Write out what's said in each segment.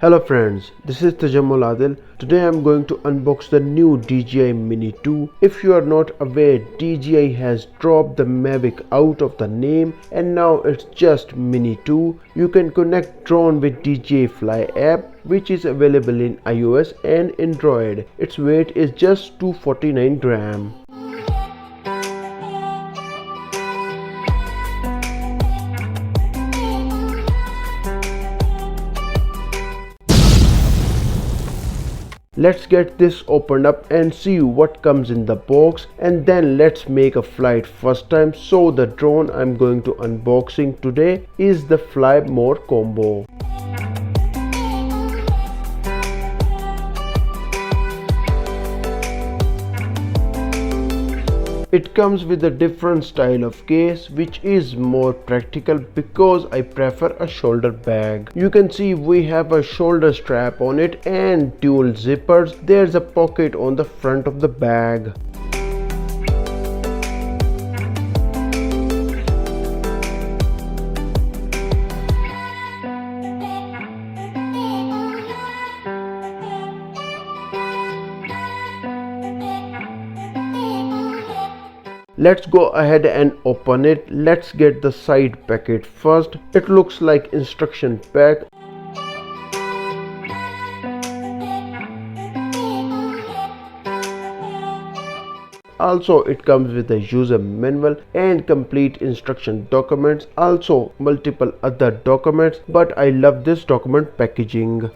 Hello friends, this is Tajammul Adil. Today I am going to unbox the new DJI Mini 2. If you are not aware, DJI has dropped the Mavic out of the name and now it's just Mini 2. You can connect drone with DJI Fly app, which is available in iOS and Android. Its weight is just 249 grams. Let's get this opened up and see what comes in the box, and then let's make a flight first time. So the drone I'm going to unboxing today is the Fly More combo. It comes with a different style of case, which is more practical because I prefer a shoulder bag. You can see we have a shoulder strap on it and dual zippers. There's a pocket on the front of the bag. Let's go ahead and open it. Let's get the side packet first. It looks like instruction pack. Also, it comes with a user manual and complete instruction documents, also multiple other documents, but I love this document packaging.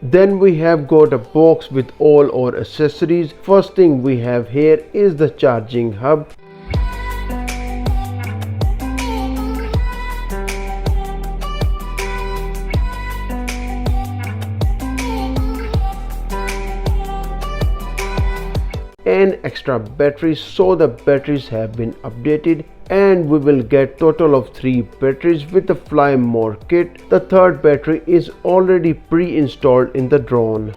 Then we have got a box with all our accessories. First thing we have here is the charging hub. And extra batteries, so the batteries have been updated, and we will get total of 3 batteries with the Fly More kit. The third battery is already pre-installed in the drone.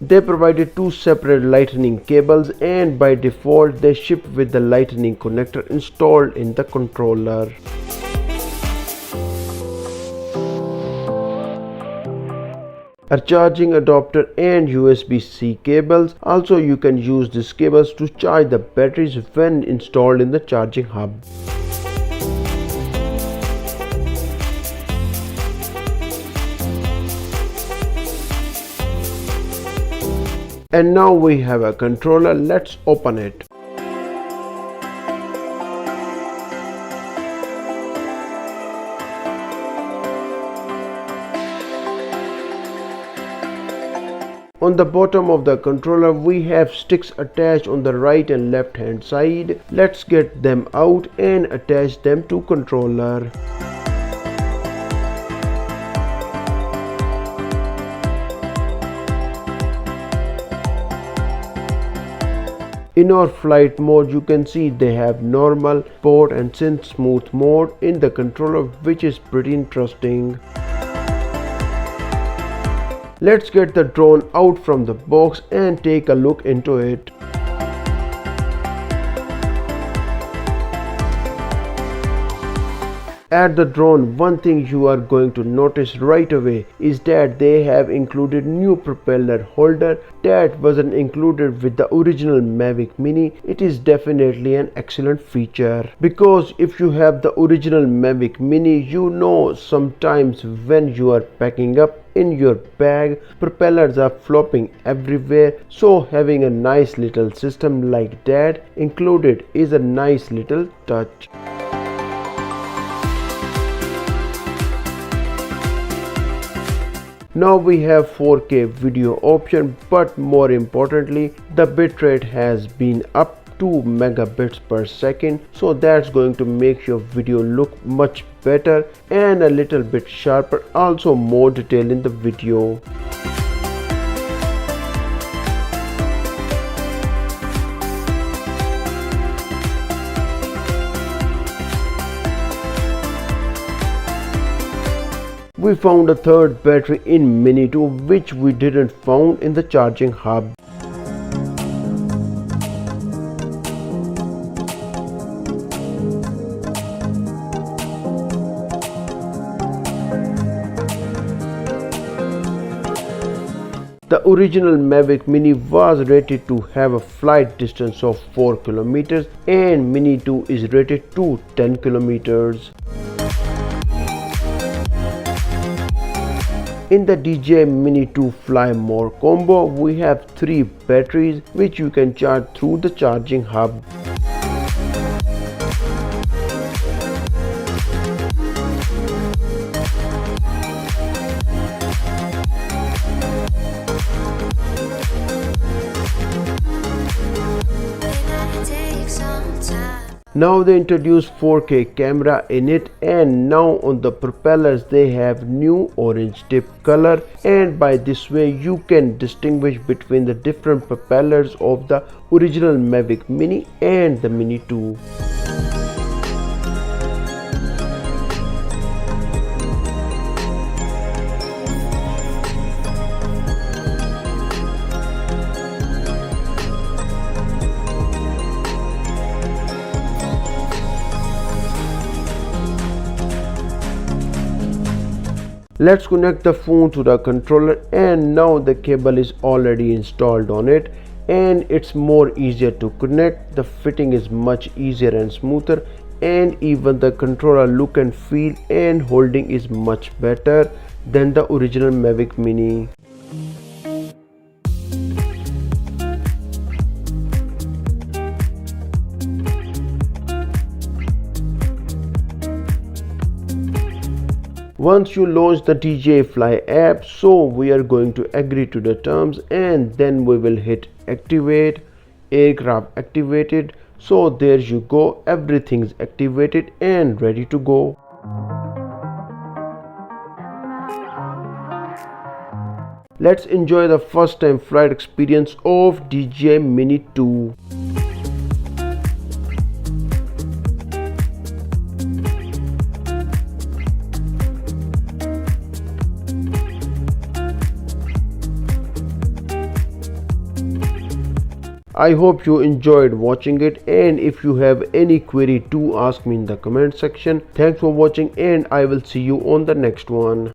They provided 2 separate lightning cables, and by default they ship with the lightning connector installed in the controller. A charging adapter and USB-C cables. Also, you can use these cables to charge the batteries when installed in the charging hub. And now we have a controller. Let's open it. On the bottom of the controller we have sticks attached on the right and left hand side. Let's get them out and attach them to controller. In our flight mode, you can see they have normal, sport and synth smooth mode in the controller, which is pretty interesting. Let's get the drone out from the box and take a look into it. At the drone, one thing you are going to notice right away is that they have included new propeller holder that wasn't included with the original Mavic Mini. It is definitely an excellent feature, because if you have the original Mavic Mini, you know sometimes when you are packing up in your bag, propellers are flopping everywhere, so having a nice little system like that included is a nice little touch. Now we have 4K video option, but more importantly the bitrate has been up to megabits per second, so that's going to make your video look much better and a little bit sharper, also more detail in the video. We found a third battery in Mini 2 which we didn't found in the charging hub. The original Mavic Mini was rated to have a flight distance of 4 kilometers and Mini 2 is rated to 10 kilometers. In the DJI Mini 2 Fly More combo, we have 3 batteries which you can charge through the charging hub. Now they introduced 4K camera in it, and now on the propellers they have new orange tip color, and by this way you can distinguish between the different propellers of the original Mavic Mini and the Mini 2. Let's connect the phone to the controller, and now the cable is already installed on it and it's more easier to connect. The fitting is much easier and smoother, and even the controller look and feel and holding is much better than the original Mavic Mini. Once you launch the DJI Fly app, so we are going to agree to the terms and then we will hit activate. Aircraft activated. So there you go, everything's activated and ready to go. Let's enjoy the first time flight experience of DJI Mini 2. I hope you enjoyed watching it, and if you have any query to ask me in the comment section. Thanks for watching and I will see you on the next one.